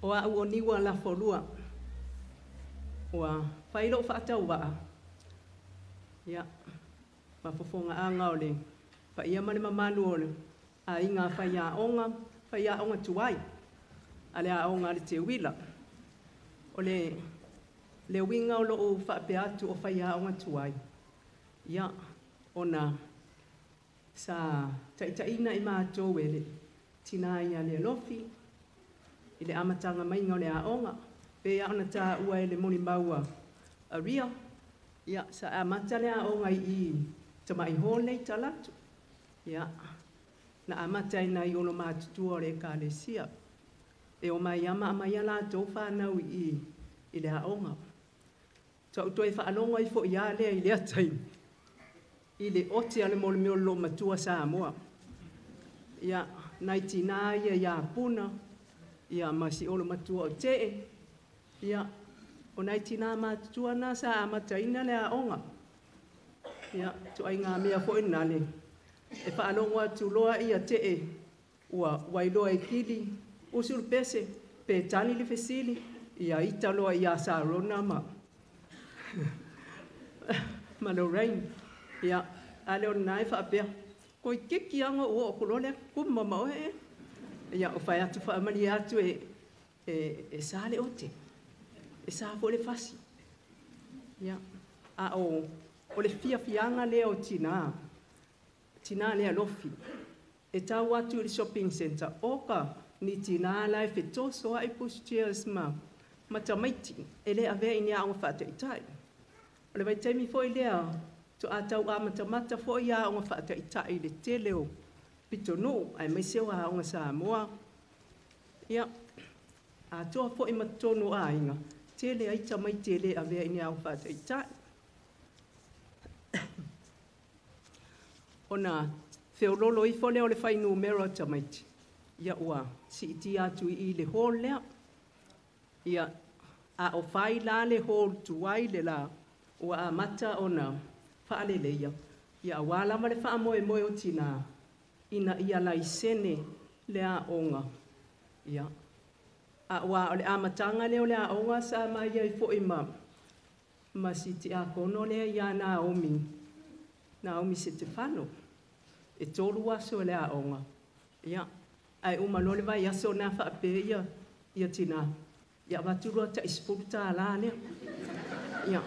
o a o niwa la folua wa failo fa tau wa ya ma fofonga anga ole fa ia male mamanu ole a inga fa ia onga tuai ale a onga le te wila ole le winga o lo fa pe atu o fa ia onga tuai ya ona sa taitaina i mātou ele tina ia le lofi i le amatanga mainga o le aonga pe a ona tā ua ele moni maua a ria ia sa amata le aonga i tamai hole i talatu ia na amata ina i ono mātutua o le kālesia e o mai ama mai ala tau whanau i le aonga tau toi whaanonga i fo ia lea i lea taim i le ote ale mole meo lo matua Samoa. Ia, nai tina ia puna, ia masi olo matua o te ia, o nai tina matua na sa amataina le aonga. Ia, tu ai ngā mea fo inale. E whaanonga tu loa ia te ua wailoa e kili, usul pese, pe tani le fesili, ia ita loa ia sa rona ma. Ma no rain. Ia, ale o nai whaapea. Ko i keki anga ua o kolole, ko mama o he. Ia, o whai atu whaamani atu e sāle ote. E sā fo le fasi. Ia, a o le fianga lea o tina. Tina lea lofi. E tau atu le shopping center. Oka, ni tina lai fetoso ai push chairs ma tamaiti. E lea vea ini a onga whaata i tai. O le vai taimi fo i lea, to atau amata fo ia o ngafata itai le teleo pito no ai mai sewa o Samoa ia a to fo i matono ainga tele ai tamai tele ave ini au fata itai ona feololo i fo le o le fai numero tamai ia ua si ti atu i le hole ia a o fai la le hol tuai le la ua amata ona whaaleleia. Ia wala ma le wha moe o tina. Ina ia lai sene le a onga. Ia. A wa le amatanga leo le a onga sa mai ai fo ima. Ma si te a kono le ia Naomi. Naomi Stefano. E tolu aso le a onga. Ia. Ai umano le vai aso na whaape ia tina. Ia waturua ta isputa la lea. Ia.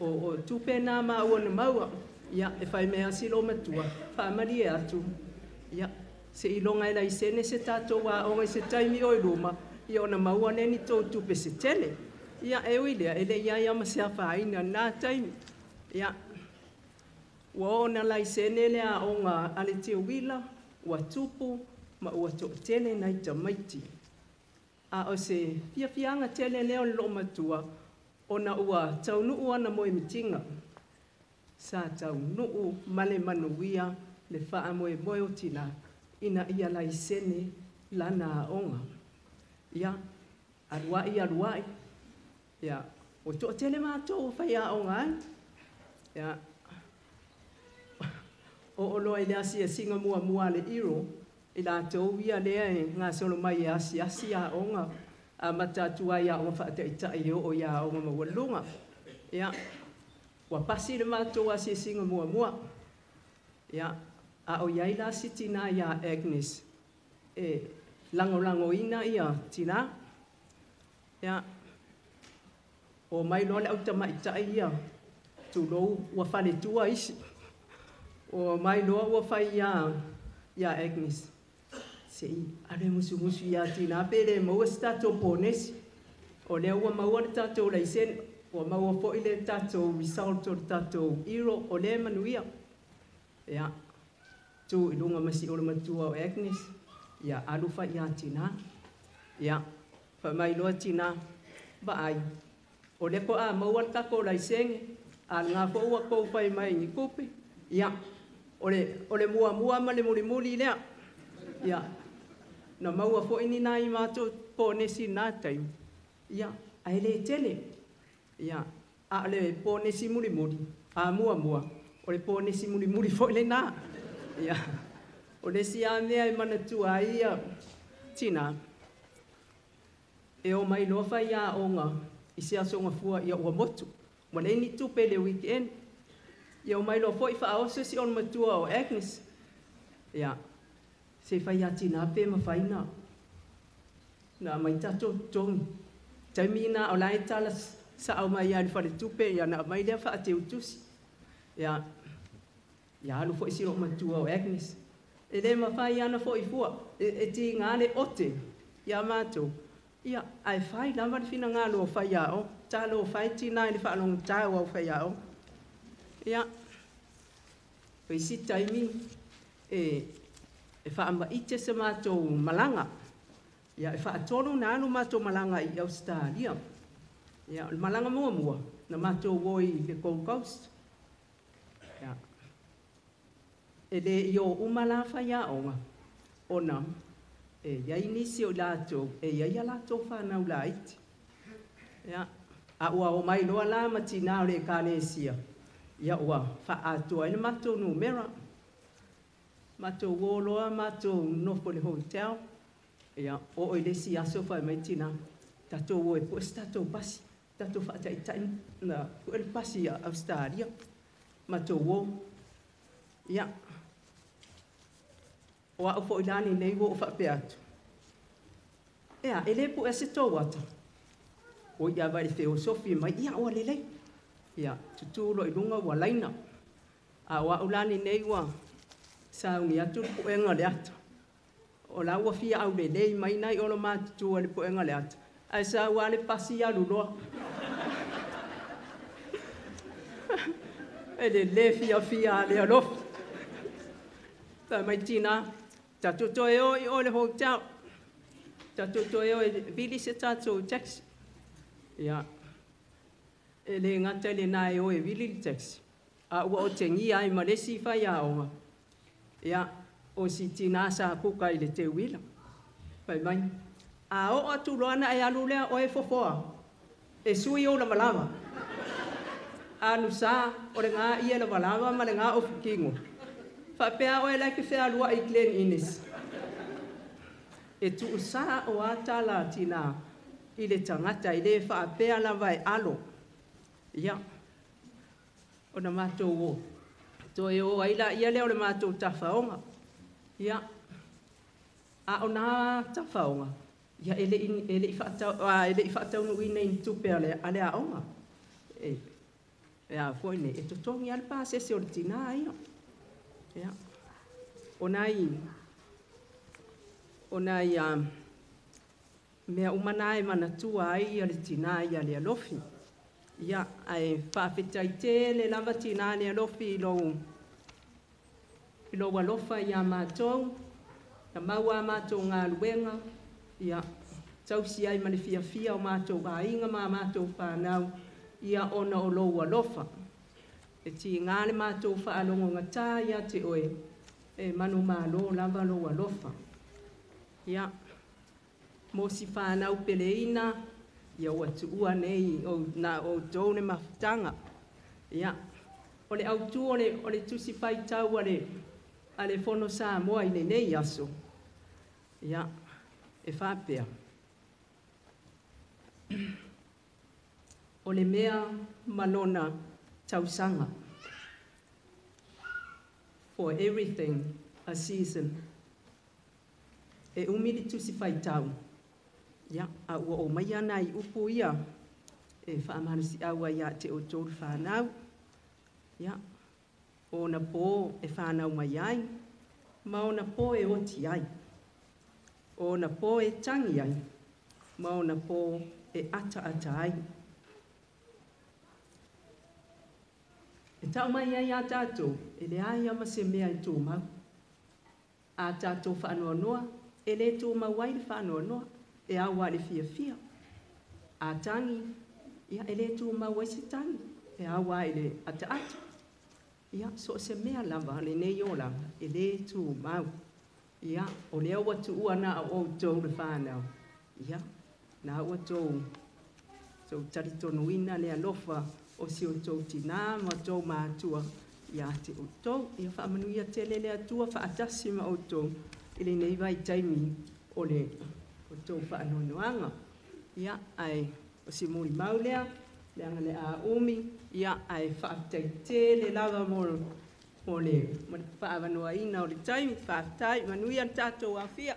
O tupe nā maua na maua, ia, e whai mea silo matua, whaamari e atu, ia, se ilonga e lai sene se tātou a onga se taimi o iruma, ia ona maua neni tō tupe se tele, ia, e uilea, ele ia ia ma se awhaina nā taimi, ia, ua ona lai sene le a onga ale te wila, ua tupu, ma ua tō tele nai tamaiti. A o se fiafianga tele leo lo matua, ona ua tau nuu ana moe mitinga. Sa tau nuu male manuia le wha moe o tina ina ia lai sene lana onga. Ia, aruai. Ia, o tō tele mātou whai a onga ai. Ia, o loa i le asi a singa mua le iro, i la tau ia lea e ngā solo mai e asi a onga. A matatua ia o whaata i tai o ia o mawalunga. Ia, wa pasi le mātou a si singa mua. Ia, a o iai la si tina ia Agnes. E lango ina ia tina. Ia, o mai loa le autama i tai ia. Tu lou wa whale tua isi. O mai loa wa whai ia Agnes. Sei, are musu ia tina pere maua se tātou pōnesi. O lea ua maua le tātou laisen, ua maua fo i le tātou result o le tātou iro o lea manuia. Ia, tu ilunga masi o le matua o Agnes, ia alufa ia tina. Ia, wha mai loa tina, ba ai. O le ko a maua le tako laisen, a ngā fo ua kou whai mai ni kupe. Ia, o le mua ma le muli lea. Ia, na maua fo ini nai mātou pōnesi nā taim. Ia, a ele tele. Ia, a le pōnesi muri. A mua. O le pōnesi muri fo ele nā. Ia, o le si a mea i mana tua ia. tina. E o mai loa whai a onga i se asonga fua i a ua motu. Ma le ni tupe le weekend. I o mai loa fo i wha aose si on matua o Agnes. Ia, se whai a tina pe ma whaina. Na mai tato tongi. Taimina o lai tala sa au mai a ni whare tupe ia na mai lea wha a te utusi. Ia, ia alu fo i si on matua o Agnes. E le ma whai ana fo i fua. E ti ngāle ote. Ia mātou. Ia, ai whai lama ni whina ngā lo whai ao. Tā lo whai tina i ni whaalong tāu au whai ao. Ia, pei si taimi e whaama ite se mātou malanga. Ia, e whaatoro na anu mātou malanga i Australia. Ia, malanga mua mua. Na mātou woi le Gold Coast. Ia. E le i o umala whai ao. Ona. E iai nisi o lātou, e iai a lātou whanau la iti. Ia, a ua o mai loa la matina o le kālesia. Ia ua wha atua ina mātou no mera. Mātou wōloa, mātou nofo le hotel. Ia, o i le si aso whai mai tina. Tātou o e pues tātou pasi. Tātou wha tai na puel pasi a Australia. Mātou wō. Ia, o a fo ilani nei wo fa pe atu. Ea, ele pu ese tō wata. O ia vai feo sofi mai ia o lele. Ia, tutulo i lunga wa laina. A wa ulani nei wa sa uni atu pu enga le atu. O la wa fia au lele mai nai o lo ma tutu le pu enga le atu. Ai sa wa le pasi ya luloa. E le fia le alof. Ta mai tina. Tato toe o i o le hotel. Tato toe o i vili se tato taxi. Ia. E le ngata le nai o e vili taxi. A ua o tengi ai ma le si whai a onga. Ia. O si tina sa kuka i le te wila. Pai mai. A o atu loana e alu lea o e fofoa. E sui o la malama. Anu sa o le ngā ia la malama ma le ngā o fikingo. Whapea o e lai ke whea lua i Glen Innes. E tu usa o atala tina i le tangata i le whapea la vai alo. Ia. O na mātou o. To e o aila ia leo le mātou tawhaonga. Ia. A o nā tawhaonga. Ia ele i whaatau nui nei tupe ale a onga. Ia foine. E totongi ale pāsese o le tina ia. Ia. Onai mea umana e mana tua ai le tina ia le alofi. Ia, ai whawhetai te le lava tina le alofi i lo alofa ia mātou. Na maua mātou ngā luenga. Ia, tausi ai mani fia o mātou a inga mātou whanau. Ia ona o lo alofa. E ti ngāle mātou whaalongo ngatā ia te oe. E manu mālo lava lo alofa. Ia. Mo si whanau peleina. Ia o atu ua nei o tōne mawhitanga. Ia. O le autu o le tusi whai tau a le whono sā moa i nei aso. Ia. E whapea. O le mea malona tausanga. For everything, a season. E umiri tusi whai tau. Ia, a ua o mai ana i upu ia. E whaamanasi aua ia te o tōru whanau. Ia, o na pō e whanau mai ai. Ma o na pō e oti ai. O na pō e tangi ai. Ma o na pō e ata ai. E tau mai ai a tātou, e le ai ama se mea i tō mau. A tātou whanua noa, e le tō mau ai le whanua noa, e awa le fia. A tangi, ia e le tō mau ai se tangi, e awa e le ata. Ia, so se mea lava, le nei o lava, e le tō mau. Ia, o lea watu ua na o tō le whanau. Ia, na ua tō taritono ina le alofa, o si o tō tina, ma tō mātua i ate o tō. Ia whaamanu ia te lele atua, whaatasi ma o tō. Ile nei vai taimi o le o tau whaanoanoanga. Ia ai o si mori maulea, le anga le a umi, ia ai whaaftai te le lava moro o le whaavanoa ina o le taimi, whaaftai, manuia tātou a fia.